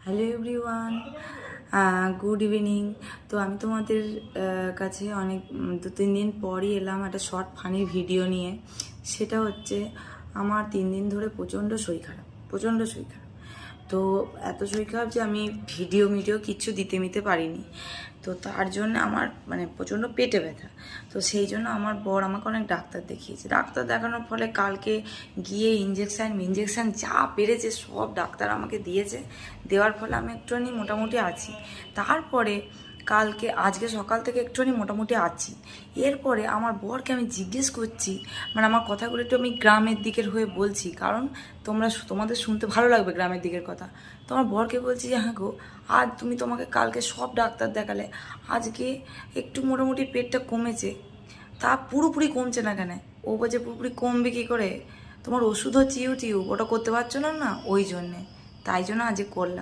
Hello everyone, good evening. তো আমি তোমাদের কাছে অনেক 2-3 দিন পরই এলাম একটা শর্ট ফানি ভিডিও নিয়ে। সেটা হচ্ছে আমার 3 দিন ধরে প্রচণ্ড শরীর খারাপ। তো এত শরীর খারাপ যে আমি ভিডিও কিচ্ছু দিতে পারিনি। তো তার জন্য আমার প্রচণ্ড পেটে ব্যথা। তো সেই জন্য আমার বর আমাকে অনেক ডাক্তার দেখিয়েছে। ডাক্তার দেখানোর ফলে কালকে গিয়ে ইঞ্জেকশান যা পেরেছে সব ডাক্তার আমাকে দিয়েছে। দেওয়ার ফলে আমি একটুখানি মোটামুটি আছি। তারপরে আজকে সকাল থেকে একটুখানি মোটামুটি আছি। এরপরে আমার বরকে আমি জিজ্ঞেস করছি, আমার কথাগুলো একটু আমি গ্রামের দিকের হয়ে বলছি, কারণ তোমাদের শুনতে ভালো লাগবে গ্রামের দিকের কথা। তোমার বরকে বলছি যে হ্যাঁ গো, আর তোমাকে কালকে সব ডাক্তার দেখালে, আজকে একটু মোটামুটি পেটটা কমেছে, তা পুরোপুরি কমছে না কেন? ও বলছে পুরোপুরি কমবে কী করে, তোমার ওষুধও চিউ ওটা করতে পারছো না, ওই জন্যে, তাই জন্য আজকে করলাম।